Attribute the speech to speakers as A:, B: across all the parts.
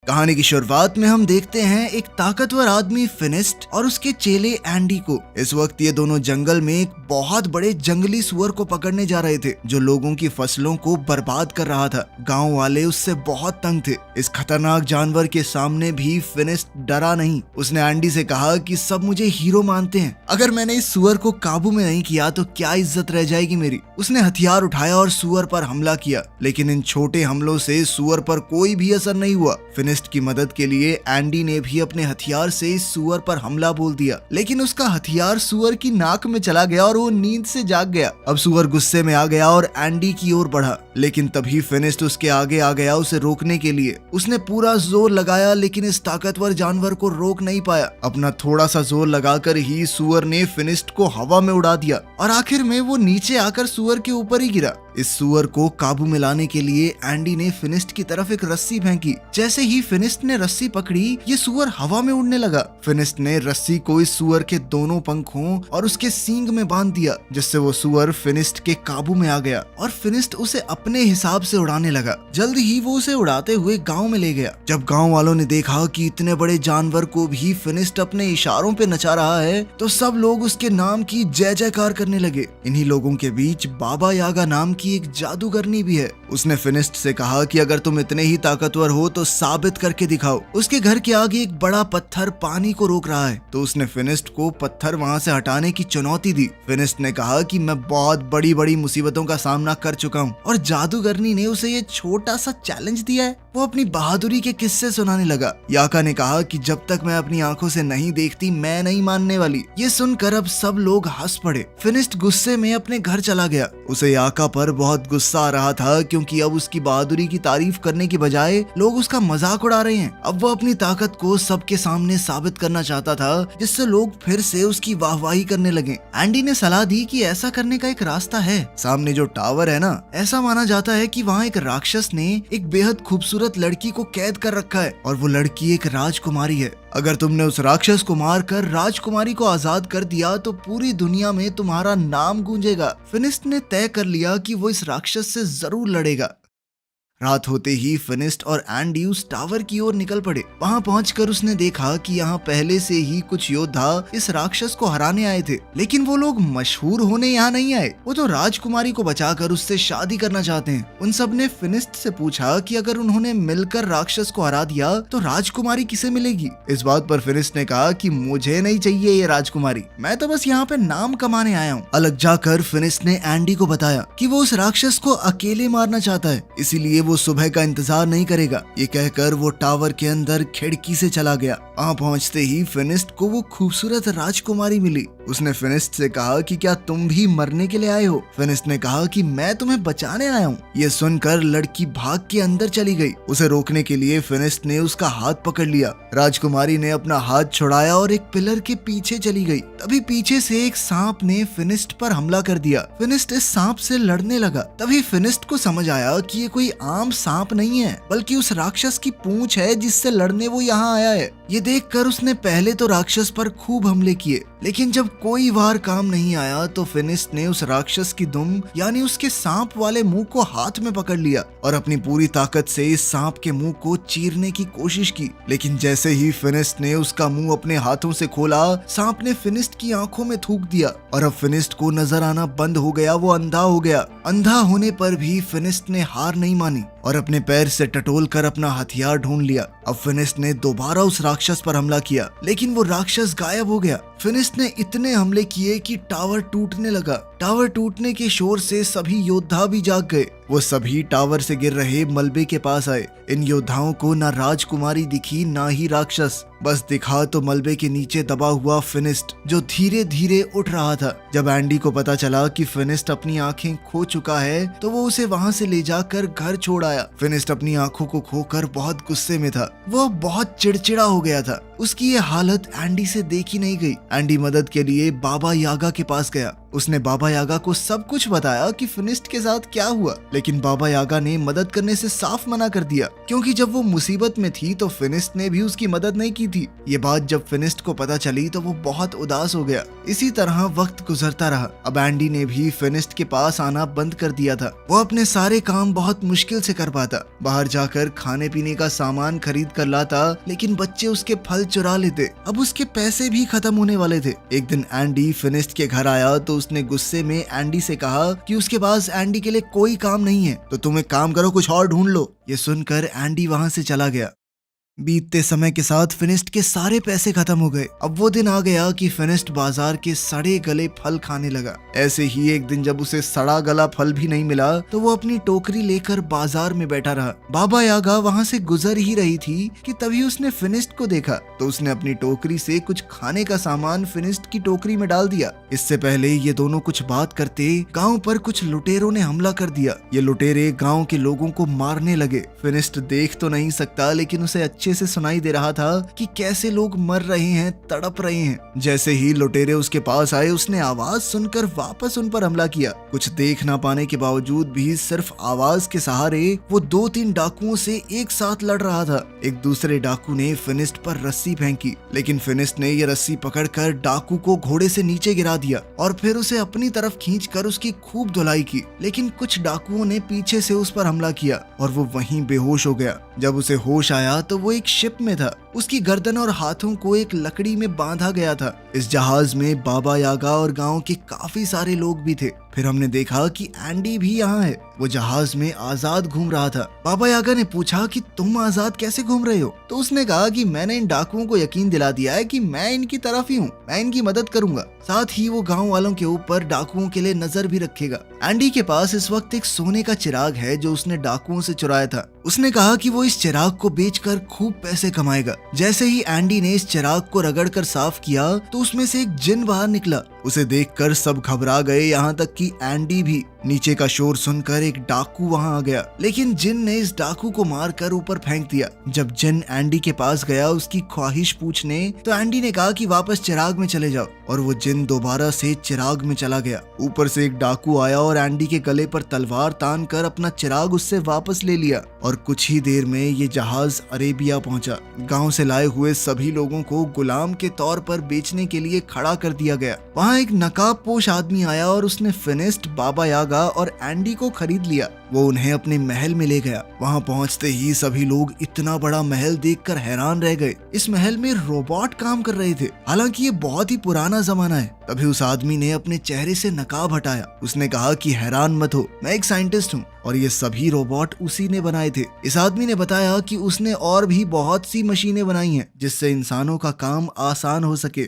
A: कहानी की शुरुआत में हम देखते हैं एक ताकतवर आदमी फिनिस्ट और उसके चेले एंडी को। इस वक्त ये दोनों जंगल में एक बहुत बड़े जंगली सुअर को पकड़ने जा रहे थे जो लोगों की फसलों को बर्बाद कर रहा था। गांव वाले उससे बहुत तंग थे। इस खतरनाक जानवर के सामने भी फिनिस्ट डरा नहीं। उसने एंडी से कहा कि सब मुझे हीरो मानते हैं, अगर मैंने इस सुअर को काबू में नहीं किया तो क्या इज्जत रह जाएगी मेरी। उसने हथियार उठाया और सुअर पर हमला किया, लेकिन इन छोटे हमलों से सुअर पर कोई भी असर नहीं हुआ। फिनिस्ट की मदद के लिए एंडी ने भी अपने हथियार से इस सुअर पर हमला बोल दिया, लेकिन उसका हथियार सुअर की नाक में चला गया और वो नींद से जाग गया। अब सुअर गुस्से में आ गया और एंडी की ओर बढ़ा, लेकिन तभी फिनिस्ट उसके आगे आ गया उसे रोकने के लिए। उसने पूरा जोर लगाया, लेकिन इस ताकतवर जानवर को रोक नहीं पाया। अपना थोड़ा सा जोर लगाकर ही सुअर ने फिनिस्ट को हवा में उड़ा दिया और आखिर में वो नीचे आकर सुअर के ऊपर ही गिरा। इस सुअर को काबू में लाने के लिए एंडी ने फिनिस्ट की तरफ एक रस्सी फेंकी। जैसे ही फिनिस्ट ने रस्सी पकड़ी, ये सुअर हवा में उड़ने लगा। फिनिस्ट ने रस्सी को इस सुअर के दोनों पंखों और उसके सींग में बांध दिया, जिससे वो सुअर फिनिस्ट के काबू में आ गया और फिनिस्ट उसे अपने हिसाब से उड़ाने लगा। जल्द ही वो उसे उड़ाते हुए गांव में ले गया। जब गांव वालों ने देखा कि इतने बड़े जानवर को भी फिनिस्ट अपने इशारों पे नचा रहा है, तो सब लोग उसके नाम की जय जयकार करने लगे। इन्हीं लोगों के बीच बाबा यागा नाम की एक जादूगरनी भी है। उसने फिनिस्ट से कहा कि अगर तुम इतने ही ताकतवर हो तो साबित करके दिखाओ। उसके घर के आगे एक बड़ा पत्थर पानी को रोक रहा है, तो उसने फिनिस्ट को पत्थर वहां से हटाने की चुनौती दी। फिनिस्ट ने कहा कि मैं बहुत बड़ी बड़ी मुसीबतों का सामना कर चुका हूँ, और जादूगरनी ने उसे ये छोटा सा चैलेंज दिया है। वो अपनी बहादुरी के किस्से सुनाने लगा। याका ने कहा कि जब तक मैं अपनी आंखों से नहीं देखती मैं नहीं मानने वाली। ये सुनकर अब सब लोग हंस पड़े। फिनिस्ट गुस्से में अपने घर चला गया। उसे याका पर बहुत गुस्सा आ रहा था, क्योंकि अब उसकी बहादुरी की तारीफ करने की बजाय लोग उसका मजाक उड़ा रहे हैं। अब वो अपनी ताकत को सबके सामने साबित करना चाहता था, जिससे लोग फिर से उसकी वाहवाही करने लगे। एंडी ने सलाह दी कि ऐसा करने का एक रास्ता है। सामने जो टावर है ना, ऐसा माना जाता है कि वहाँ एक राक्षस ने एक बेहद खूबसूरत लड़की को कैद कर रखा है, और वो लड़की एक राजकुमारी है। अगर तुमने उस राक्षस को मारकर राजकुमारी को आजाद कर दिया तो पूरी दुनिया में तुम्हारा नाम गूंजेगा। फिनिस्ट ने तय कर लिया कि वो इस राक्षस से जरूर लड़ेगा। रात होते ही फिनिस्ट और एंडी उस टावर की ओर निकल पड़े। वहां पहुंचकर उसने देखा कि यहाँ पहले से ही कुछ योद्धा इस राक्षस को हराने आए थे, लेकिन वो लोग मशहूर होने यहाँ नहीं आए। वो तो राजकुमारी को बचाकर उससे शादी करना चाहते हैं। उन सब ने फिनिस्ट से पूछा कि अगर उन्होंने मिलकर राक्षस को हरा दिया तो राजकुमारी किसे मिलेगी। इस बात पर फिनिस्ट ने कहा कि मुझे नहीं चाहिए ये राजकुमारी, मैं तो बस यहाँ पे नाम कमाने आया हूँ। अलग जाकर फिनिस्ट ने एंडी को बताया कि वो उस राक्षस को अकेले मारना चाहता है, इसीलिए वो सुबह का इंतजार नहीं करेगा। ये कहकर वो टावर के अंदर खिड़की से चला गया। वहाँ पहुँचते ही फिनिस्ट को वो खूबसूरत राजकुमारी मिली। उसने फिनिस्ट से कहा कि क्या तुम भी मरने के लिए आए हो। फिनिस्ट ने कहा कि मैं तुम्हें बचाने आया हूँ। ये सुनकर लड़की भाग के अंदर चली गई। उसे रोकने के लिए फिनिस्ट ने उसका हाथ पकड़ लिया। राजकुमारी ने अपना हाथ छुड़ाया और एक पिलर के पीछे चली गई। तभी पीछे से एक सांप ने फिनिस्ट पर हमला कर दिया। फिनिस्ट इस सांप से लड़ने लगा। तभी फिनिस्ट को समझ आया कि ये कोई आम सांप नहीं है, बल्कि उस राक्षस की पूंछ है जिससे लड़ने वो यहाँ आया है। ये देखकर उसने पहले तो राक्षस पर खूब हमले किए, लेकिन जब कोई वार काम नहीं आया तो फिनिस्ट ने उस राक्षस की दुम यानी उसके सांप वाले मुंह को हाथ में पकड़ लिया और अपनी पूरी ताकत से इस सांप के मुंह को चीरने की कोशिश की। लेकिन जैसे ही फिनिस्ट ने उसका मुंह अपने हाथों से खोला, सांप ने फिनिस्ट की आंखों में थूक दिया और अब फिनिस्ट को नजर आना बंद हो गया। वो अंधा हो गया। अंधा होने पर भी फिनिस्ट ने हार नहीं मानी और अपने पैर से टटोल कर अपना हथियार ढूंढ लिया। अब फिनिस्ट ने दोबारा उस राक्षस पर हमला किया, लेकिन वो राक्षस गायब हो गया। फिनिस्ट ने इतने हमले किए कि टावर टूटने लगा। टावर टूटने के शोर से सभी योद्धा भी जाग गए। वो सभी टावर से गिर रहे मलबे के पास आए। इन योद्धाओं को ना राजकुमारी दिखी ना ही राक्षस, बस दिखा तो मलबे के नीचे दबा हुआ फिनिस्ट, जो धीरे धीरे उठ रहा था। जब एंडी को पता चला कि फिनिस्ट अपनी आंखें खो चुका है तो वो उसे वहां से ले जाकर घर छोड़ आया। फिनिस्ट अपनी आंखों को खोकर बहुत गुस्से में था। वो बहुत चिड़चिड़ा हो गया था। उसकी ये हालत एंडी से देखी नहीं गई। एंडी मदद के लिए बाबा यागा के पास गया। उसने बाबा यागा को सब कुछ बताया कि फिनिस्ट के साथ क्या हुआ, लेकिन बाबा यागा ने मदद करने से साफ मना कर दिया क्योंकि जब वो मुसीबत में थी तो फिनिस्ट ने भी उसकी मदद नहीं की थी। ये बात जब फिनिस्ट को पता चली तो वो बहुत उदास हो गया। इसी तरह वक्त गुजरता रहा। अब एंडी ने भी फिनिस्ट के पास आना बंद कर दिया था। वो अपने सारे काम बहुत मुश्किल से कर पाता। बाहर जाकर खाने पीने का सामान खरीद कर लाता, लेकिन बच्चे उसके फल चुरा लेते। अब उसके पैसे भी खत्म होने वाले थे। एक दिन एंडी फिनिस्ट के घर आया तो उसने गुस्से में एंडी से कहा कि उसके पास एंडी के लिए कोई काम नहीं है, तो तुम एक काम करो, कुछ और ढूंढ लो। ये सुनकर एंडी वहां से चला गया। बीतते समय के साथ फिनिस्ट के सारे पैसे खत्म हो गए। अब वो दिन आ गया कि फिनिस्ट बाजार के सड़े गले फल खाने लगा। ऐसे ही एक दिन जब उसे सड़ा गला फल भी नहीं मिला तो वो अपनी टोकरी लेकर बाजार में बैठा रहा। बाबा यागा वहां से गुजर ही रही थी कि तभी उसने फिनिस्ट को देखा, तो उसने अपनी टोकरी से कुछ खाने का सामान फिनिस्ट की टोकरी में डाल दिया। इससे पहले ये दोनों कुछ बात करते गाँव पर कुछ लुटेरों ने हमला कर दिया। ये लुटेरे गाँव के लोगों को मारने लगे। फिनिस्ट देख तो नहीं सकता, लेकिन उसे अच्छे से सुनाई दे रहा था कि कैसे लोग मर रहे हैं, तड़प रहे हैं। जैसे ही लुटेरे उसके पास आए, उसने आवाज सुनकर वापस उन पर हमला किया। कुछ देख ना पाने के बावजूद भी सिर्फ आवाज के सहारे वो 2-3 डाकुओं से एक साथ लड़ रहा था। एक दूसरे डाकू ने फिनिस्ट पर रस्सी फेंकी, लेकिन फिनिस्ट ने ये रस्सी पकड़कर डाकू को घोड़े से नीचे गिरा दिया और फिर उसे अपनी तरफ खींचकर उसकी खूब धुलाई की। लेकिन कुछ डाकुओं ने पीछे से उस पर हमला किया और वो वहीं बेहोश हो गया। जब उसे होश आया तो वो एक शिप में था। उसकी गर्दन और हाथों को एक लकड़ी में बांधा गया था। इस जहाज में बाबा यागा और गांव के काफी सारे लोग भी थे। फिर हमने देखा कि एंडी भी यहाँ है। वो जहाज में आजाद घूम रहा था। बाबा यागा ने पूछा कि तुम आजाद कैसे घूम रहे हो? तो उसने कहा कि मैंने इन डाकुओं को यकीन दिला दिया है कि मैं इनकी तरफ ही हूँ, मैं इनकी मदद करूंगा। साथ ही वो गांव वालों के ऊपर डाकुओं के लिए नजर भी रखेगा। एंडी के पास इस वक्त एक सोने का चिराग है जो उसने डाकुओं से चुराया था। उसने कहा कि वो इस चिराग को बेचकर खूब पैसे कमाएगा। जैसे ही एंडी ने इस चिराग को रगड़कर साफ किया तो उसमें से एक जिन बाहर निकला। उसे देखकर सब घबरा गए, यहाँ तक कि एंडी भी। नीचे का शोर सुनकर एक डाकू वहां आ गया, लेकिन जिन ने इस डाकू को मारकर ऊपर फेंक दिया। जब जिन एंडी के पास गया उसकी ख्वाहिश पूछने, तो एंडी ने कहा कि वापस चिराग में चले जाओ, और वो जिन दोबारा से चिराग में चला गया। ऊपर से एक डाकू आया और एंडी के गले पर तलवार तान कर अपना चिराग उससे वापस ले लिया, और कुछ ही देर में ये जहाज अरेबिया पहुंचा। गांव से लाए हुए सभी लोगों को गुलाम के तौर पर बेचने के लिए खड़ा कर दिया गया। वहां एक नकाबपोश आदमी आया और उसने फिनिस्ट, बाबा यागा और एंडी को खरीद लिया। वो उन्हें अपने महल में ले गया। वहां पहुंचते ही सभी लोग इतना बड़ा महल देखकर हैरान रह गए। इस महल में रोबोट काम कर रहे थे, हालांकि ये बहुत ही पुराना जमाना है। तभी उस आदमी ने अपने चेहरे से नकाब हटाया। उसने कहा कि हैरान मत हो, मैं एक साइंटिस्ट हूँ और ये सभी रोबोट उसी ने बनाए थे। इस आदमी ने बताया कि उसने और भी बहुत सी मशीनें बनाई हैं जिससे इंसानों का काम आसान हो सके।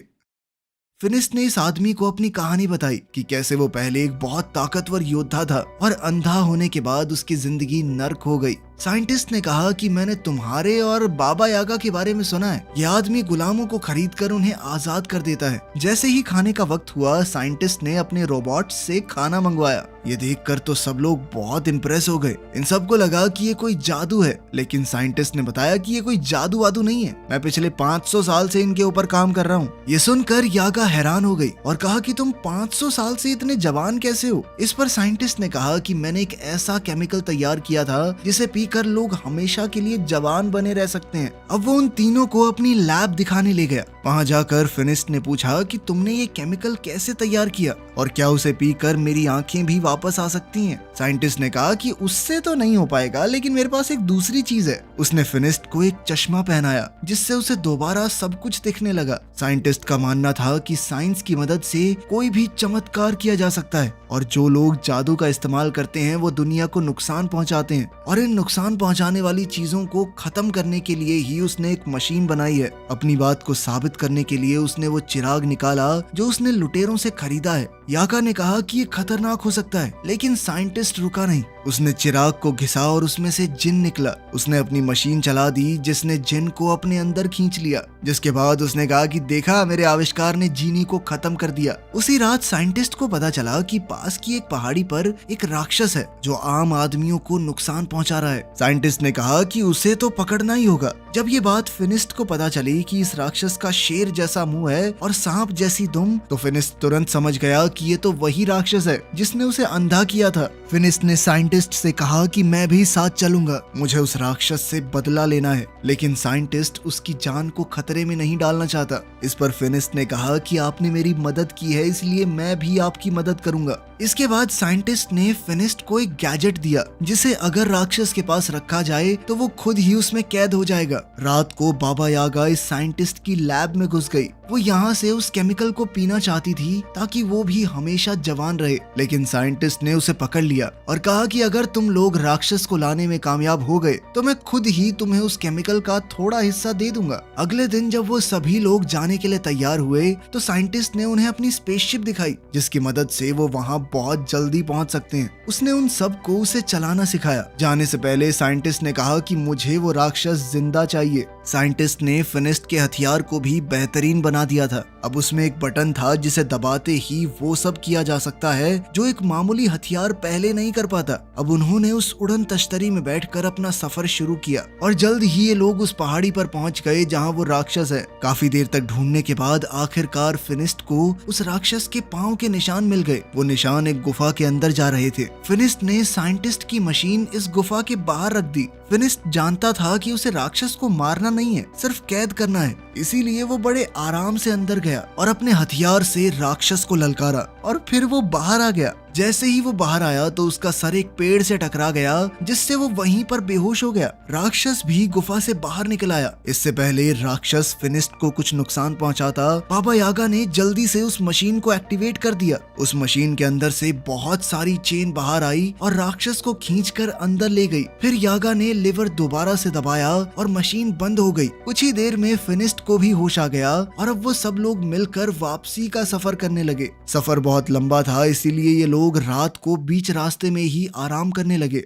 A: फिनिस्ट ने इस आदमी को अपनी कहानी बताई कि कैसे वो पहले एक बहुत ताकतवर योद्धा था और अंधा होने के बाद उसकी जिंदगी नर्क हो गई। साइंटिस्ट ने कहा कि मैंने तुम्हारे और बाबा यागा के बारे में सुना है। यह आदमी गुलामों को खरीदकर उन्हें आजाद कर देता है। जैसे ही खाने का वक्त हुआ, साइंटिस्ट ने अपने रोबोट से खाना मंगवाया। ये देखकर तो सब लोग बहुत इम्प्रेस हो गए। इन सबको लगा कि ये कोई जादू है, लेकिन साइंटिस्ट ने बताया कि ये कोई जादू वादू नहीं है, मैं पिछले 500 साल से इनके ऊपर काम कर रहा हूँ। ये सुनकर यागा हैरान हो गई और कहा कि तुम 500 साल से इतने जवान कैसे हो? इस पर साइंटिस्ट ने कहा कि मैंने एक ऐसा केमिकल तैयार किया था जिसे पीकर लोग हमेशा के लिए जवान बने रह सकते हैं। अब वो उन तीनों को अपनी लैब दिखाने ले गया। वहां जाकर फिनिस्ट ने पूछा कि तुमने ये केमिकल कैसे तैयार किया और क्या उसे पीकर मेरी आंखें भी वापस आ सकती हैं? साइंटिस्ट ने कहा कि उससे तो नहीं हो पाएगा, लेकिन मेरे पास एक दूसरी चीज है। उसने फिनिस्ट को एक चश्मा पहनाया जिससे उसे दोबारा सब कुछ दिखने लगा। साइंटिस्ट का मानना था कि साइंस की मदद से कोई भी चमत्कार किया जा सकता है, और जो लोग जादू का इस्तेमाल करते हैं वो दुनिया को नुकसान पहुंचाते हैं, और इन नुकसान पहुंचाने वाली चीजों को खत्म करने के लिए ही उसने एक मशीन बनाई है। अपनी बात को साबित करने के लिए उसने वो चिराग निकाला जो उसने लुटेरों से खरीदा है। यागा ने कहा कि ये खतरनाक हो सकता है, लेकिन साइंटिस्ट रुका नहीं। उसने चिराग को घिसा और उसमें से जिन निकला। उसने अपनी मशीन चला दी जिसने जिन को अपने अंदर खींच लिया, जिसके बाद उसने कहा कि देखा, मेरे आविष्कार ने जीनी को खत्म कर दिया। उसी रात साइंटिस्ट को पता चला कि पास की एक पहाड़ी पर एक राक्षस है जो आम आदमियों को नुकसान पहुंचा रहा है। साइंटिस्ट ने कहा कि उसे तो पकड़ना ही होगा। जब ये बात फिनिस्ट को पता चली कि इस राक्षस का शेर जैसा मुंह है और सांप जैसी दुम, तो फिनिस्ट तुरंत समझ गया कि ये तो वही राक्षस है जिसने उसे अंधा किया था। फिनिस्ट ने साइंटिस्ट से कहा कि मैं भी साथ चलूंगा, मुझे उस राक्षस से बदला लेना है। लेकिन साइंटिस्ट उसकी जान को खतरे में नहीं डालना चाहता। इस पर फिनिस्ट ने कहा कि आपने मेरी मदद की है, इसलिए मैं भी आपकी मदद करूंगा। इसके बाद साइंटिस्ट ने फिनिस्ट को एक गैजेट दिया जिसे अगर राक्षस के पास रखा जाए तो वो खुद ही उसमें कैद हो जाएगा। रात को बाबा यागा इस साइंटिस्ट की लैब में घुस गई। वो यहाँ से उस केमिकल को पीना चाहती थी ताकि वो भी हमेशा जवान रहे, लेकिन साइंटिस्ट ने उसे पकड़ लिया और कहा कि अगर तुम लोग राक्षस को लाने में कामयाब हो गए तो मैं खुद ही तुम्हें उस केमिकल का थोड़ा हिस्सा दे दूंगा। अगले दिन जब वो सभी लोग जाने के लिए तैयार हुए तो साइंटिस्ट ने उन्हें अपनी स्पेसशिप दिखाई जिसकी मदद से वो वहाँ बहुत जल्दी पहुँच सकते हैं। उसने उन सबको उसे चलाना सिखाया। जाने से पहले साइंटिस्ट ने कहा कि मुझे वो राक्षस जिंदा चाहिए। साइंटिस्ट ने फिनिस्ट के हथियार को भी बेहतरीन बना दिया था। अब उसमें एक बटन था जिसे दबाते ही वो सब किया जा सकता है जो एक मामूली हथियार पहले नहीं कर पाता। अब उन्होंने उस उड़न तश्तरी में बैठकर अपना सफर शुरू किया और जल्द ही ये लोग उस पहाड़ी पर पहुंच गए जहां वो राक्षस है। काफी देर तक ढूंढने के बाद आखिरकार फिनिस्ट को उस राक्षस के पांव के निशान मिल गए। वो निशान एक गुफा के अंदर जा रहे थे। फिनिस्ट ने साइंटिस्ट की मशीन इस गुफा के बाहर रख दी। फिनिस्ट जानता था कि उसे राक्षस को मारना नहीं है, सिर्फ कैद करना है। इसीलिए वो बड़े आराम से अंदर गया और अपने हथियार से राक्षस को ललकारा और फिर वो बाहर आ गया। जैसे ही वो बाहर आया तो उसका सर एक पेड़ से टकरा गया जिससे वो वहीं पर बेहोश हो गया। राक्षस भी गुफा से बाहर निकल आया। इससे पहले राक्षस फिनिस्ट को कुछ नुकसान पहुंचाता, बाबा यागा ने जल्दी से उस मशीन को एक्टिवेट कर दिया। उस मशीन के अंदर से बहुत सारी चेन बाहर आई और राक्षस को खींचकर अंदर ले गई। फिर यागा ने लिवर दोबारा से दबाया और मशीन बंद हो गई। कुछ ही देर में फिनिस्ट को भी होश आ गया और अब वो सब लोग मिलकर वापसी का सफर करने लगे। सफर बहुत लंबा था, इसीलिए ये लोग रात को बीच रास्ते में ही आराम करने लगे।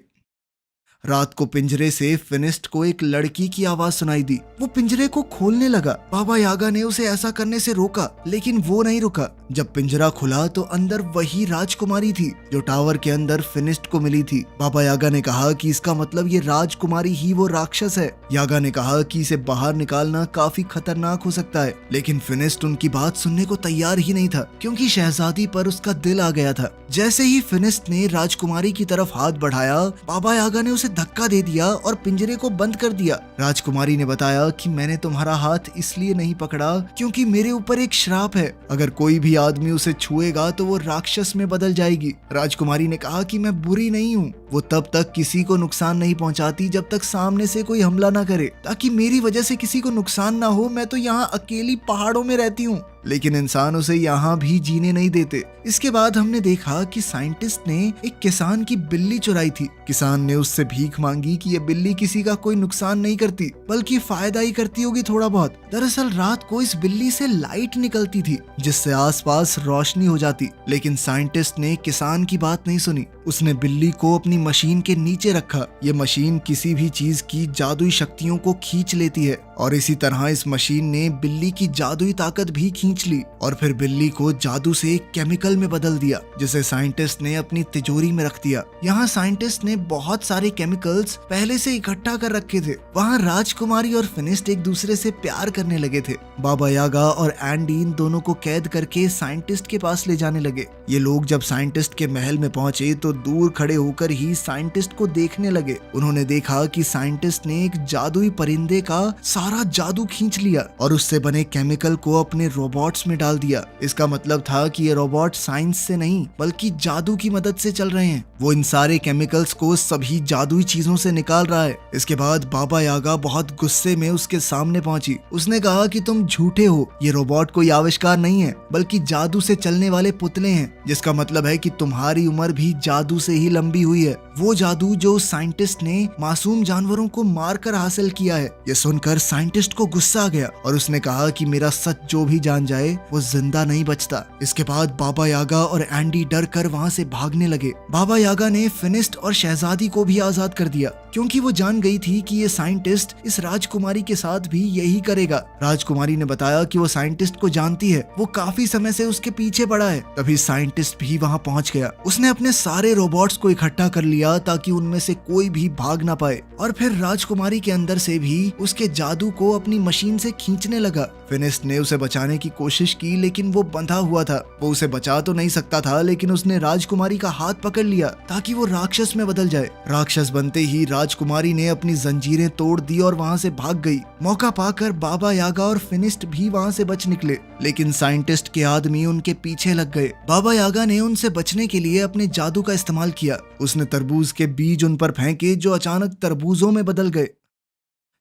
A: रात को पिंजरे से फिनिस्ट को एक लड़की की आवाज सुनाई दी। वो पिंजरे को खोलने लगा। बाबा यागा ने उसे ऐसा करने से रोका, लेकिन वो नहीं रुका। जब पिंजरा खुला तो अंदर वही राजकुमारी थी जो टावर के अंदर फिनिस्ट को मिली थी। बाबा यागा ने कहा कि इसका मतलब ये राजकुमारी ही वो राक्षस है। यागा ने कहा कि इसे बाहर निकालना काफी खतरनाक हो सकता है, लेकिन फिनिस्ट उनकी बात सुनने को तैयार ही नहीं था क्योंकि शहजादी पर उसका दिल आ गया था। जैसे ही फिनिस्ट ने राजकुमारी की तरफ हाथ बढ़ाया, बाबा यागा ने उसे धक्का दे दिया और पिंजरे को बंद कर दिया। राजकुमारी ने बताया कि मैंने तुम्हारा हाथ इसलिए नहीं पकड़ा क्योंकि मेरे ऊपर एक श्राप है। अगर कोई भी आदमी उसे छुएगा तो वो राक्षस में बदल जाएगी। राजकुमारी ने कहा कि मैं बुरी नहीं हूँ। वो तब तक किसी को नुकसान नहीं पहुंचाती जब तक सामने से कोई हमला ना करे, ताकि मेरी वजह से किसी को नुकसान ना हो। मैं तो यहाँ अकेली पहाड़ों में रहती हूँ, लेकिन इंसान उसे यहाँ भी जीने नहीं देते। इसके बाद हमने देखा कि साइंटिस्ट ने एक किसान की बिल्ली चुराई थी। किसान ने उससे भीख मांगी कि ये बिल्ली किसी का कोई नुकसान नहीं करती बल्कि फायदा ही करती होगी थोड़ा बहुत। दरअसल रात को इस बिल्ली से लाइट निकलती थी जिससे आसपास रोशनी हो जाती, लेकिन साइंटिस्ट ने किसान की बात नहीं सुनी। उसने बिल्ली को अपनी मशीन के नीचे रखा। ये मशीन किसी भी चीज की जादुई शक्तियों को खींच लेती है और इसी तरह इस मशीन ने बिल्ली की जादुई ताकत भी खींच ली और फिर बिल्ली को जादू से एक केमिकल में बदल दिया जिसे साइंटिस्ट ने अपनी तिजोरी में रख दिया। यहाँ साइंटिस्ट ने बहुत सारे केमिकल्स पहले से इकट्ठा कर रखे थे। वहाँ राजकुमारी और फिनिस्ट एक दूसरे से प्यार करने लगे थे। बाबा यागा और एंडी इन दोनों को कैद करके साइंटिस्ट के पास ले जाने लगे। ये लोग जब साइंटिस्ट के महल में पहुंचे तो दूर खड़े होकर ही साइंटिस्ट को देखने लगे। उन्होंने देखा कि साइंटिस्ट ने एक जादुई परिंदे का सारा जादू खींच लिया और उससे बने केमिकल को अपने रोबोट्स में डाल दिया। इसका मतलब था कि ये रोबोट साइंस से नहीं बल्कि जादू की मदद से चल रहे हैं। वो इन सारे केमिकल्स को सभी जादुई चीजों से निकाल रहा है। इसके बाद बाबा यागा बहुत गुस्से में उसके सामने पहुंची। उसने कहा कि तुम झूठे हो, ये रोबोट कोई आविष्कार नहीं है बल्कि जादू से चलने वाले पुतले हैं, जिसका मतलब है कि तुम्हारी उम्र भी जादू से ही लंबी हुई है। वो जादू जो साइंटिस्ट ने मासूम जानवरों को मारकर हासिल किया है। ये सुनकर साइंटिस्ट को गुस्सा आ गया और उसने कहा कि मेरा सच जो भी जान जाए वो जिंदा नहीं बचता। इसके बाद बाबा यागा और एंडी डर कर वहाँ से भागने लगे। बाबा यागा ने फिनिस्ट और शहजादी को भी आजाद कर दिया क्योंकि वो जान गई थी कि ये साइंटिस्ट इस राजकुमारी के साथ भी यही करेगा। राजकुमारी ने बताया कि वो साइंटिस्ट को जानती है, वो काफी समय से उसके पीछे पड़ा है। तभी साइंटिस्ट भी वहाँ पहुँच गया। उसने अपने सारे रोबोट्स को इकट्ठा कर लिया ताकि उनमें से कोई भी भाग ना पाए, और फिर राजकुमारी के अंदर से भी उसके जादू को अपनी मशीन से खींचने लगा। फिनिस्ट ने उसे बचाने की कोशिश की, लेकिन वो बंधा हुआ था। वो उसे बचा तो नहीं सकता था, लेकिन उसने राजकुमारी का हाथ पकड़ लिया ताकि वो राक्षस में बदल जाए। राक्षस बनते ही राजकुमारी ने अपनी जंजीरें तोड़ दी और वहाँ से भाग गई। मौका पाकर बाबा यागा और फिनिस्ट भी वहाँ से बच निकले, लेकिन साइंटिस्ट के आदमी उनके पीछे लग गए। बाबा यागा ने उनसे बचने के लिए अपने जादू का इस्तेमाल किया। उसने तरबूज के बीज उन पर फेंके जो अचानक तरबूजों में बदल गए।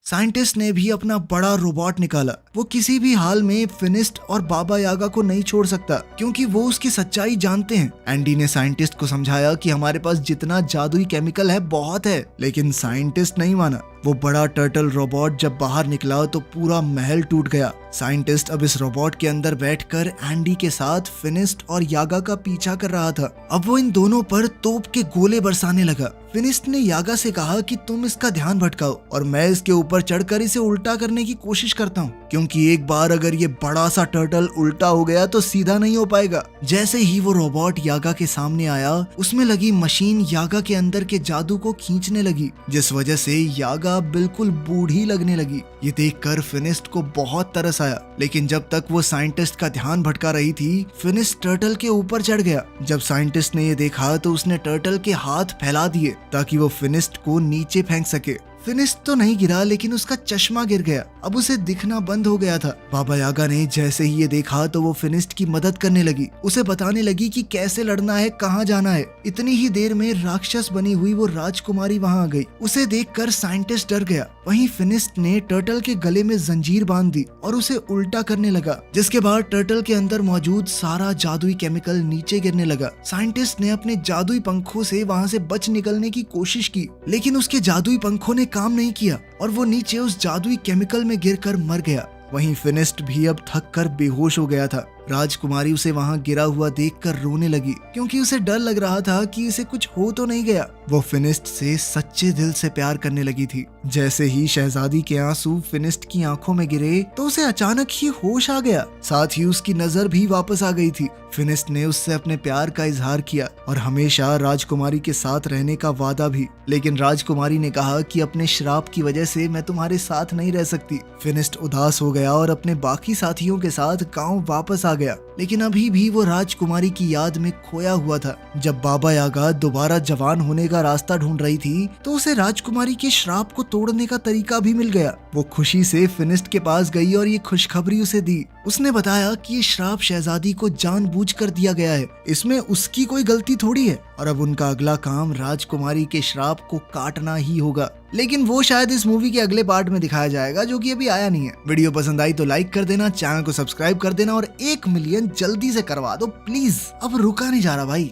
A: साइंटिस्ट ने भी अपना बड़ा रोबोट निकाला। वो किसी भी हाल में फिनिस्ट और बाबा यागा को नहीं छोड़ सकता, क्योंकि वो उसकी सच्चाई जानते हैं। एंडी ने साइंटिस्ट को समझाया कि हमारे पास जितना जादुई केमिकल है बहुत है, लेकिन साइंटिस्ट नहीं माना। वो बड़ा टर्टल रोबोट जब बाहर निकला तो पूरा महल टूट गया। साइंटिस्ट अब इस रोबोट के अंदर बैठकर एंडी के साथ फिनिस्ट और यागा का पीछा कर रहा था। अब वो इन दोनों पर तोप के गोले बरसाने लगा। फिनिस्ट ने यागा से कहा कि तुम इसका ध्यान भटकाओ और मैं इसके ऊपर चढ़कर इसे उल्टा करने की कोशिश करता हूँ, क्योंकि एक बार अगर ये बड़ा सा टर्टल उल्टा हो गया तो सीधा नहीं हो पाएगा। जैसे ही वो रोबोट यागा के सामने आया, उसमें लगी मशीन यागा के अंदर के जादू को खींचने लगी, जिस वजह से यागा बिल्कुल बूढ़ी लगने लगी। ये देखकर फिनिस्ट को बहुत तरस आया, लेकिन जब तक वो साइंटिस्ट का ध्यान भटका रही थी, फिनिस्ट टर्टल के ऊपर चढ़ गया। जब साइंटिस्ट ने ये देखा तो उसने टर्टल के हाथ फैला दिए ताकि वो फिनिस्ट को नीचे फेंक सके। फिनिस्ट तो नहीं गिरा, लेकिन उसका चश्मा गिर गया। अब उसे दिखना बंद हो गया था। बाबा यागा ने जैसे ही ये देखा तो वो फिनिस्ट की मदद करने लगी, उसे बताने लगी कि कैसे लड़ना है, कहाँ जाना है। इतनी ही देर में राक्षस बनी हुई वो राजकुमारी वहाँ आ गई। उसे देखकर साइंटिस्ट डर गया। वहीं फिनिस्ट ने टर्टल के गले में जंजीर बांध दी और उसे उल्टा करने लगा, जिसके बाद टर्टल के अंदर मौजूद सारा जादुई केमिकल नीचे गिरने लगा। साइंटिस्ट ने अपने जादुई पंखों से वहाँ से बच निकलने की कोशिश की, लेकिन उसके जादुई पंखों ने काम नहीं किया और वो नीचे उस जादुई केमिकल में गिरकर मर गया। वहीं फिनिस्ट भी अब थक कर बेहोश हो गया था। राजकुमारी उसे वहां गिरा हुआ देखकर रोने लगी, क्योंकि उसे डर लग रहा था कि इसे कुछ हो तो नहीं गया। वो फिनिस्ट से सच्चे दिल से प्यार करने लगी थी। जैसे ही शहजादी के आंसू फिनिस्ट की आंखों में गिरे तो उसे अचानक ही होश आ गया, साथ ही उसकी नजर भी वापस आ गई थी। फिनिस्ट ने उससे अपने प्यार का इजहार किया और हमेशा राजकुमारी के साथ रहने का वादा भी, लेकिन राजकुमारी ने कहा कि अपने श्राप की वजह से मैं तुम्हारे साथ नहीं रह सकती। फिनिस्ट उदास हो गया और अपने बाकी साथियों के साथ गांव वापस आ गया, लेकिन अभी भी वो राजकुमारी की याद में खोया हुआ था। जब बाबा यागा दोबारा जवान होने का रास्ता ढूंढ रही थी तो उसे राजकुमारी के श्राप को तोड़ने का तरीका भी मिल गया। वो खुशी से फिनिस्ट के पास गई और ये खुशखबरी उसे दी। उसने बताया कि ये श्राप शहजादी को जानबूझकर दिया गया है, इसमें उसकी कोई गलती थोड़ी है, और अब उनका अगला काम राजकुमारी के श्राप को काटना ही होगा। लेकिन वो शायद इस मूवी के अगले पार्ट में दिखाया जाएगा, जो कि अभी आया नहीं है। वीडियो पसंद आई तो लाइक कर देना, चैनल को सब्सक्राइब कर देना और 1 मिलियन जल्दी से करवा दो प्लीज। अब रुका नहीं जा रहा भाई।